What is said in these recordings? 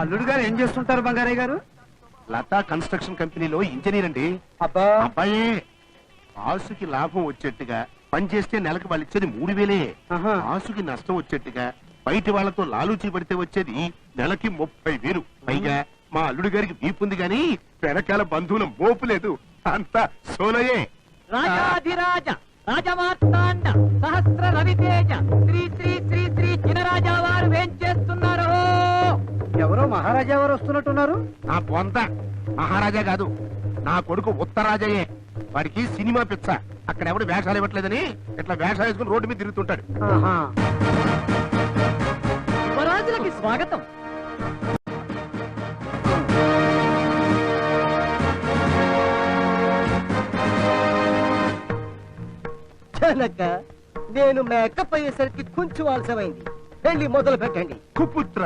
అల్లుడు గారు ఏం చేస్తుంటారు బంగారయ్య గారు? లతా కన్స్ట్రక్షన్ కంపెనీలో ఇంజనీర్ అండి. అబ్బా, అబ్బాయే ఆసుకి లాభం వచ్చేట్టుగా పనిచేస్తే నెలకు వాళ్ళు ఇచ్చేది 3000. ఆసుకి నష్టం వచ్చేట్టుగా బయట వాళ్లతో లాలూచి పడితే వచ్చేది నెలకి 30,000. పైగా మా అల్లుడు గారికి వీపుంది గాని వెనకాల బంధువుల మోపు లేదు. అంతా సోలయే. రాజాధిరాజ రాజమార్తాండ సహస్ర రవితేజ శ్రీ శ్రీ శ్రీ శ్రీ చినరాజా వారు ఏం చేస్తున్నారు? ఎవరో మహారాజా వారు వస్తున్నట్టున్నారు. నా పొంత మహారాజా కాదు, నా కొడుకు ఉత్తరాజయ్యే. వాడికి సినిమా పిచ్చ. అక్కడ ఎవడు వేషాలు ఇవ్వట్లేదని ఇట్లా వేషాలు వేసుకుని రోడ్డు మీద తిరుగుతుంటాడు. యువరాజులకి స్వాగతం. కనుక నేను మేకప్ అయ్యేసరికి కొంచెం ఆలస్యమైంది. వెళ్ళి మొదలు పెట్టండి. కుపుత్ర,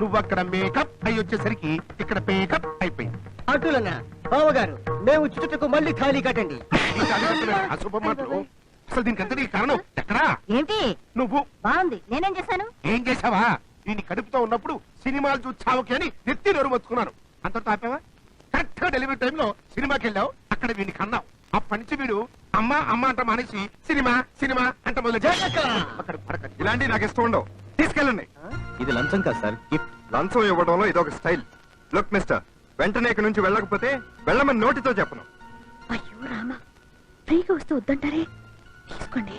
నువ్వు అక్కడ మేకప్ అయి వచ్చేసరికి ఇక్కడ మేకప్ అయిపోయింది. అటులనా బావగారు, మేము చుట్టుకు మళ్ళీ ఖాళీ కట్టండి. అశుభ మాటలు. అసలు దీనికి అంతటి కారణం ఎక్కడా? ఏంటి నువ్వు బాగుంది, నేనేం చేశాను? ఏం చేసావా? దీన్ని కడుపుతో ఉన్నప్పుడు సినిమాలు చూచావుకి అని నెత్తి నోరు మొత్తుకున్నాను. అంతటితో ఆపావా? కరెక్ట్ గా డెలివరీ టైంలో సినిమాకి వెళ్ళావు. అక్కడ వీడిని కన్నావు. అప్పటి నుంచి వీడు అమ్మ అమ్మ అంట మానేసి సినిమా సినిమా అంట మొదలు. ఇలాంటివి నాకు ఇష్టం ఉండవు. తీసుకెళ్ళండి. ఇది లంచం కాదు సార్, గిఫ్ట్. లంచం ఇవ్వడంలో ఇదొక స్టైల్. లుక్ మిస్టర్, వెంటనే ఇక్కడి నుంచి వెళ్ళకపోతే వెళ్ళమని నోటితో చెప్పను. అయ్యో రామా, ఫ్రీగా వస్తూ వద్దంటారే. తీసుకోండి,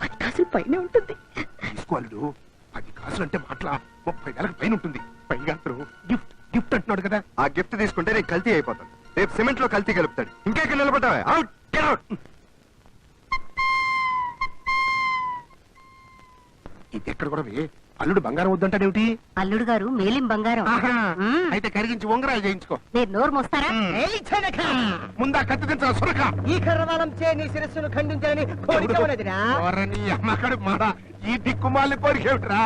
10 కాసులు పైన ఉంటుంది. తీసుకోవాలడు. 10 కాసులు అంటే మాట్లా 30,000 పైన ఉంటుంది. పైగా గిఫ్ట్ గిఫ్ట్ అంటున్నాడు కదా. ఆ గిఫ్ట్ తీసుకుంటే నేను కల్తీ అయిపోతాను. రేపు సిమెంట్ లో కల్తీ కలుపుతాడు. ఇంకెక్కడ నిలబడ్డావా? Out, get out. ఇది ఎక్కడ కూడా అల్లుడు బంగారం వద్దంటాడేమిటి? అల్లుడు గారు మేలిం బంగారం. అయితే కరిగించి ఉంగరాలు చేయించుకో. మీరు నోరు మోస్తారా? ముందా కత్తి దించాల సురక. ఈ కర్రవాలం చే నీ శిరస్సును ఖండించాలని కోరికవనదిరా. అమ్మకడు మాడ ఈ దిక్కుమాలి కోరికేమిట్రా?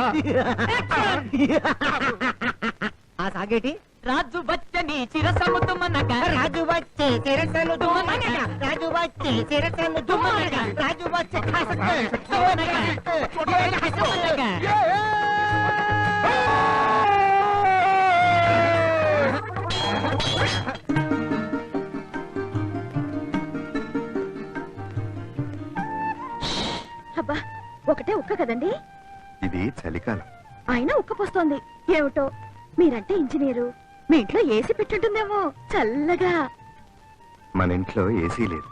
ఆ సాగేటి రాజు వచ్చని చిరసముద్దు మనక, రాజు వచ్చే శిరస్సును దుమ్మనగా, రాజు వచ్చే శిరస్సును దుమ్మనగా, రాజు వచ్చే అబ్బా, ఒకటే ఉక్క కదండి. ఇది చలికాలం. అయినా ఉక్క పోస్తోంది ఏమిటో. మీరంటే ఇంజనీరు, మీ ఇంట్లో ఏసీ పెట్టుంటుందేమో చల్లగా. మన ఇంట్లో ఏసీ లేదు,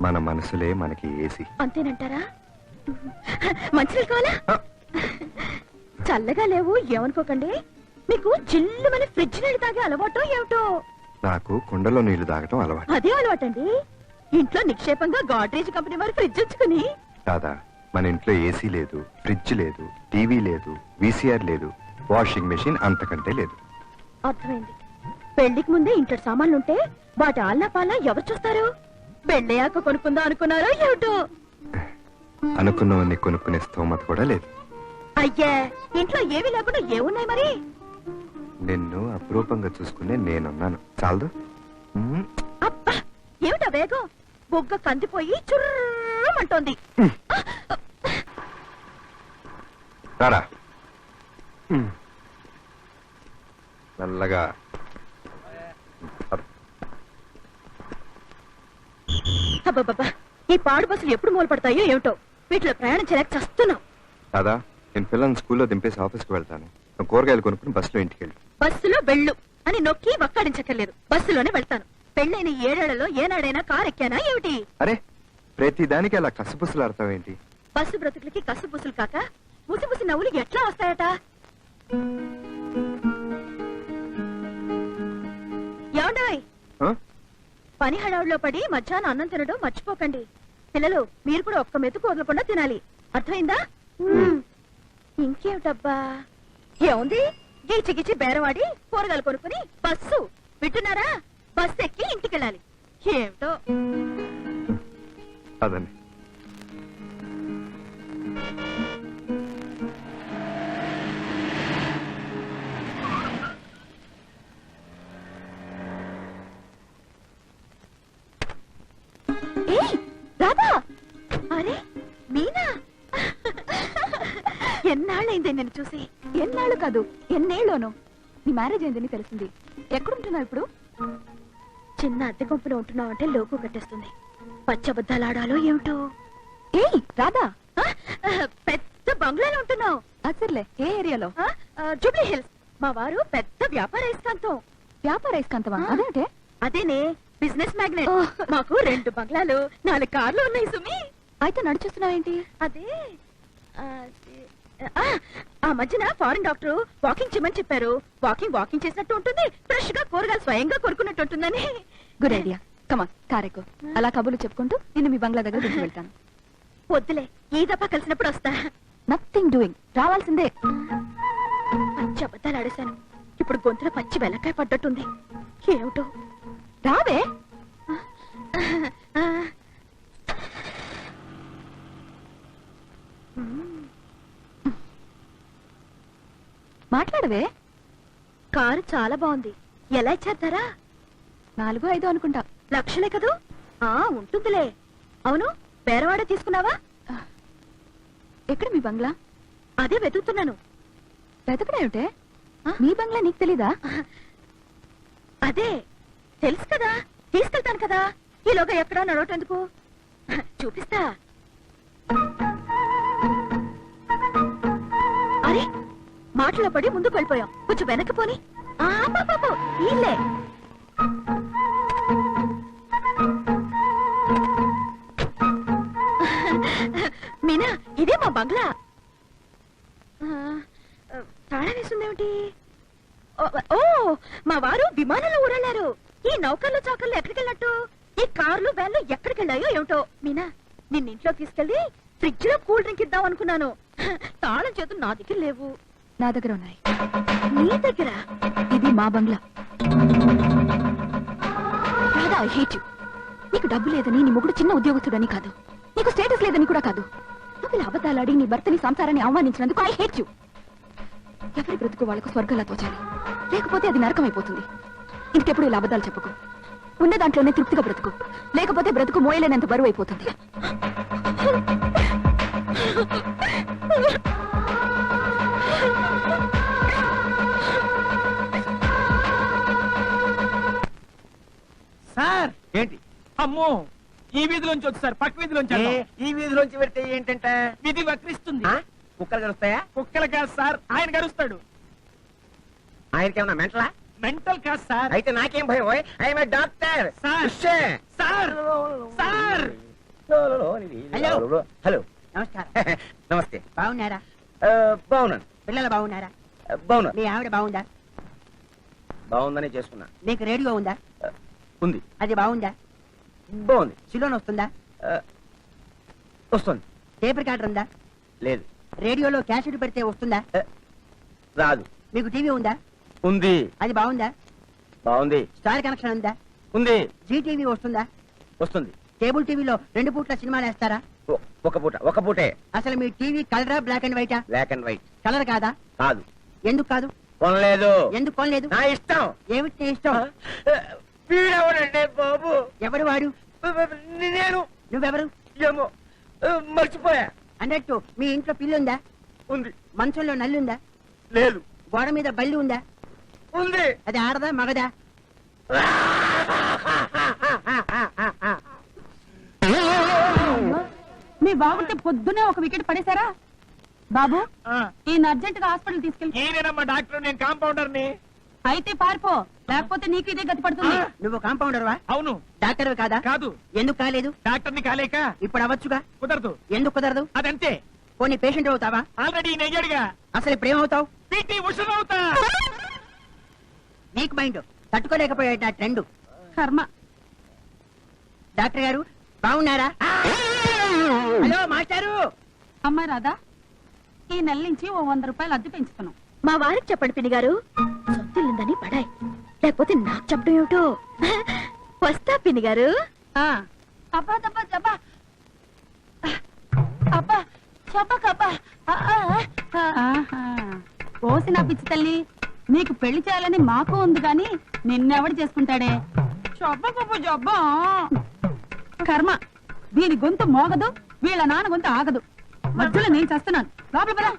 మన మనసులే మనకి ఏసీ. అంతేనంటారా? మంచినీళ్ళు కావాలా? చల్లగా లేవు ఏమనుకోకండి. మీకు జిల్లుమని ఫ్రిడ్జ్ నీళ్ళు తాగే అలవాటు ఏమిటో. నాకు కుండలో నీళ్లు తాగటం అలవాటు. అదే అలవాటండి. ఇంట్లో నిక్షేపంగా గాడ్రేజ్ కంపెనీ వారు ఫ్రిడ్జ్ ఉంచుకుని. కాదా, మన ఇంట్లో ఏసీ లేదు, ఫ్రిడ్జ్ లేదు, టీవీ లేదు, వీసీఆర్ లేదు, వాషింగ్ మెషిన్ అంతకంటే లేదు. అర్థమైంది. పెళ్లికి ముందే ఇంట్లో సామాన్లుంటే వాటి ఆల్లా పాలా ఎవరు చూస్తారు? పెళ్ళయ్యాక కొనుక్కుందాం అనుకున్నారో ఏమిటో. అనుకున్నవన్నీ కొనుక్కునే స్తోమత కూడా లేదు. అయ్యే, ఇంట్లో ఏమీ లేకుండా ఏమున్నాయి మరి? నిన్ను అపురూపంగా చూసుకునే నేనున్నాను, చాలదు? అబ్బా, ఏమిటా వేగం? బొగ్గ కందిపోయి చుర్రమంటోంది. రారా నల్లగా. అబ్బబ్బబ్బా, ఈ పాడు బస్సులు ఎప్పుడు మూలపడతాయో ఏమిటో. వీటిలో ప్రయాణం చేయలేక చస్తున్నాం. కాదా, నేను పిల్లల్ని స్కూల్లో దింపేసి ఆఫీస్కి వెళ్తాను. కూరగాయలు కొనుక్కుని బస్సులో ఇంటికి వెళ్ళి. బస్సులో వెళ్ళు అని నొక్కి వక్కాడించక్కర్లేదు. బస్సులోనే వెళ్తాను. పెళ్ళైన 7 ఏళ్లలో ఏనాడైనా కారు ఎక్కానా ఏమిటి? అరే, ప్రతి దానికి అలా కసపుసులు ఆడతావేంటి? బస్సు బ్రతుకులకి కసుబుసులు కాక ముసిముసి నవ్వులు ఎట్లా వస్తాయట? ఏమండోయ్, పని హడావుడిలో పడి మధ్యాహ్నం అన్నం తినడం మర్చిపోకండి. పిల్లలు, మీరు కూడా ఒక్క మెతుకు వదలకుండా తినాలి. అర్థమైందా? ఇంకేమిటబ్బా, ఏముంది? గీచి బేరవాడి కూరగాయలు కొనుక్కుని బస్సు వింటున్నారా? బస్సు ఎక్కి ఇంటికి వెళ్ళాలి. ఏమిటో. అదండి. ఎన్నాళ్ళైందే నేను చూసి. ఎన్నాళ్ళు కాదు, ఎన్నేళ్ళోను. నీ మ్యారేజ్ అయిందని తెలిసింది. ఎక్కడుంటున్నావు ఇప్పుడు? చిన్న అద్దె గుంపులో ఉంటున్నావు అంటే లోకు కట్టేస్తుంది. పచ్చబద్దాలు ఆడాలో ఏమిటో. ఏయ్ రాధా, పెద్ద బంగ్లాలో ఉంటున్నావు. అసర్లే ఏ ఏరియాలో? Jubilee hills. మా వారు పెద్ద వ్యాపార అయస్కాంతం. వ్యాపార ఇస్కాంతమా? అదేంటే? అదేనే, బిజినెస్ మ్యాగ్నెట్. ఓ. మాకు 2 బంగ్లాలు 4 కార్లు ఉన్నాయి సుమి. అయితే నడిచేస్తున్నావేంటి? అదే ఆ మధ్యన ఫారెన్ డాక్టర్ వాకింగ్ చేయమని చెప్పారు. వాకింగ్ చేసినట్టు ఉంటుంది, ఫ్రెష్ గా కూరగాయలు స్వయంగా కొరుకున్నట్టు ఉంటుందని. Good idea. కమా కారెక్కు. అలా కబుర్లు చెప్పుకుంటూ నిన్ను మీ బంగ్లా దగ్గర తీసుకు వెళ్తాను. వద్దులే, ఈ దఫా కలిసినప్పుడు వస్తా. నథింగ్ డూయింగ్, రావాల్సిందే. పచ్చి అబద్ధాలు ఆడేశాను. ఇప్పుడు గొంతులో పచ్చి వెలక్కాయ పడ్డట్టుంది. ఏమిటో. రావే. మాట్లాడవే. కారు చాలా బాగుంది. ఎలా ఇచ్చారా? 4-5 అనుకుంటా. లక్షలే కదూ? ఉంటుందిలే. అవును, పేరవాడే తీసుకున్నావా? ఎక్కడ మీ బంగ్లా? అదే వెతుకుతున్నాను. వెతకడేమిటే? మీ బంగ్లా నీకు తెలీదా? అదే తెలుసు కదా, తీసుకెళ్తాను కదా. ఈలోగా ఎక్కడా నడవటెందుకు? చూపిస్తా. అరే, మాటలో పడి ముందుకు వెళ్ళిపోయాం. కొంచెం వెనక్కి పోని. ఇల్లే. మీనా, ఇదే మా బంగ్లా. తాళం వేసిందేమిటి? ఓ, మా వారు విమానంలో ఊరెళ్లారు. ఈ నౌకర్లు చాకర్లు ఎక్కడికి వెళ్ళినట్టు? ఈ కార్లు వ్యాన్లు ఎక్కడికి వెళ్ళాయో ఏమిటో. మీనా, నిన్నింట్లో తీసుకెళ్లి ఫ్రిడ్జ్ లో కూల్ డ్రింక్ ఇద్దాం అనుకున్నాను. తాళం చేతులు నా దగ్గర లేవు. నా దగ్గర ఉన్నాయి. నీ దగ్గర? ఇది మా బంగ్లా. Radha, I hate you. నీకు డబ్బు లేదని, నీ మొగుడు చిన్న ఉద్యోగస్తుడని కాదు, నీకు స్టేటస్ లేదని కూడా కాదు. నువ్వు ఇలా అబద్ధాలాడి నీ భర్తని సంసారాన్ని అవమానించినందుకు ఐ హేట్ యు. ఎవరి బ్రతుకు వాళ్ళకు స్వర్గంలా తోచాలి, లేకపోతే అది నరకం అయిపోతుంది. ఇంకెప్పుడు ఇలా అబద్ధాలు చెప్పుకో. ఉన్న దాంట్లోనే తృప్తిగా బ్రతుకు, లేకపోతే బ్రతుకు మోయలేనంత బరువు అయిపోతుంది. సార్ ఏంటి? అమ్మో, ఈ వీధిలోంచి వచ్చి సార్ పక్క వీధిలోంచి అన్నాం. ఈ వీధిలోంచి పెడితే ఏంటంట? వీధి వక్రిస్తుంది. కుక్కలు కలుస్తాయా? కుక్కలు కాదు సార్, ఆయన గరుస్తాడు. ఆయనకేమన్నా మెంటలా? మెంటల్ కాదు సార్. అయితే నాకేం భయం? I'm a doctor. Sir. Sir sir hello hello, నమస్కారం. నమస్తే. బాగున్నారా? బాగున్నాను. పిల్లలు బాగున్నారా? బాగున్నా. మీ ఆవిడ బాగుందా? బాగుందని చేసుకున్నా. నీకు రేడియో ఉందా? ఉంది. అది బాగుందా? బాగుంది. సిలోన్ వస్తుందా? వస్తుంది. టేప్ రికార్డర్ ఉందా? లేదు. రేడియోలో క్యాసెట్ పెడితే వస్తుందా? రాదు. మీకు టీవీ ఉందా? ఉంది. అది బాగుందా? బాగుంది. స్టార్ కనెక్షన్ ఉందా? ఉంది. జీ టీవీ వస్తుందా? వస్తుంది. కేబుల్ టీవీలో 2 పూట్ల సినిమాలు వేస్తారా? ఒక పూటే. అసలు మీ టీవీ కలరా, బ్లాక్ అండ్ వైటా? Black and white. కలర్ కాదా? కాదు. ఎందుకు కాదు? కొనలేదు. ఎందుకు కొనలేదు? నా ఇష్టం. ఏమిటి నీ ఇష్టం? వీడెవడండి బాబు? ఎవడు వాడు? నేను. నువ్వెవరు? ఏమో మర్చిపోయా. అన్నట్టు మీ ఇంట్లో పిల్లి ఉందా? ఉంది. మంచంలో నల్లి ఉందా? లేదు. గోడ మీద బల్లి ఉందా? ఉంది. అది ఆడదా మగదా? మీ బాబుకి పొద్దునే ఒక వికెట్ పడేశారా? బాబు, ఈ అర్జెంట్ గా హాస్పిటల్ తీసుకెళ్ళి. ఈయనమ్మా డాక్టర్, నేను కాంపౌండర్ ని. అయితే పారిపో, లేకపోతే నీకు ఇదే గతి పడుతుంది. నువ్వు కాంపౌండర్ వా? అవును. డాక్టర్ కాదా? కాదు. ఎందుకు కాలేదు? డాక్టర్ ని కాలేక. ఇప్పుడు అవ్వచ్చుగా. కుదరదు. ఎందుకు కుదరదు? అదంతే. పోనీ పేషెంట్ అవుతావా? ఆల్రెడీ నెయ్యాడుగా. అసలు ఇప్పుడు ఏమవుతావు? పీటీ ఉషను అవుతా. వీక్ మైండ్ తట్టుకోలేకపోయాడు నా ట్రెండ్. కర్మ. డాక్టర్ గారు బాగున్నారా? హలో మాస్టారు. అమ్మాయి రాదా, ఈ నెల నుంచి ఓ 100 రూపాయలు అద్దె పెంచుతున్నాం. మా వారికి చెప్పండి పిన్ని గారు, సొంతిల్లుందని పడాయి, లేకపోతే నాకు చెప్పడం ఏమిటో. వస్తా పిన్ని గారు. అబ్బా దబ్బా దబ్బా అబ్బా చెప్పకబ్బా. ఓసి నా పిచ్చి తల్లి, నీకు పెళ్లి చేయాలని మాకు ఉంది గాని నిన్నెవడు చేసుకుంటాడే? జబ్బా కర్మ. దీని గొంతు మోగదు, వీళ్ళ నాన్న గొంతు ఆగదు. మధ్యలో నేను చేస్తున్నాను. లోపల పద.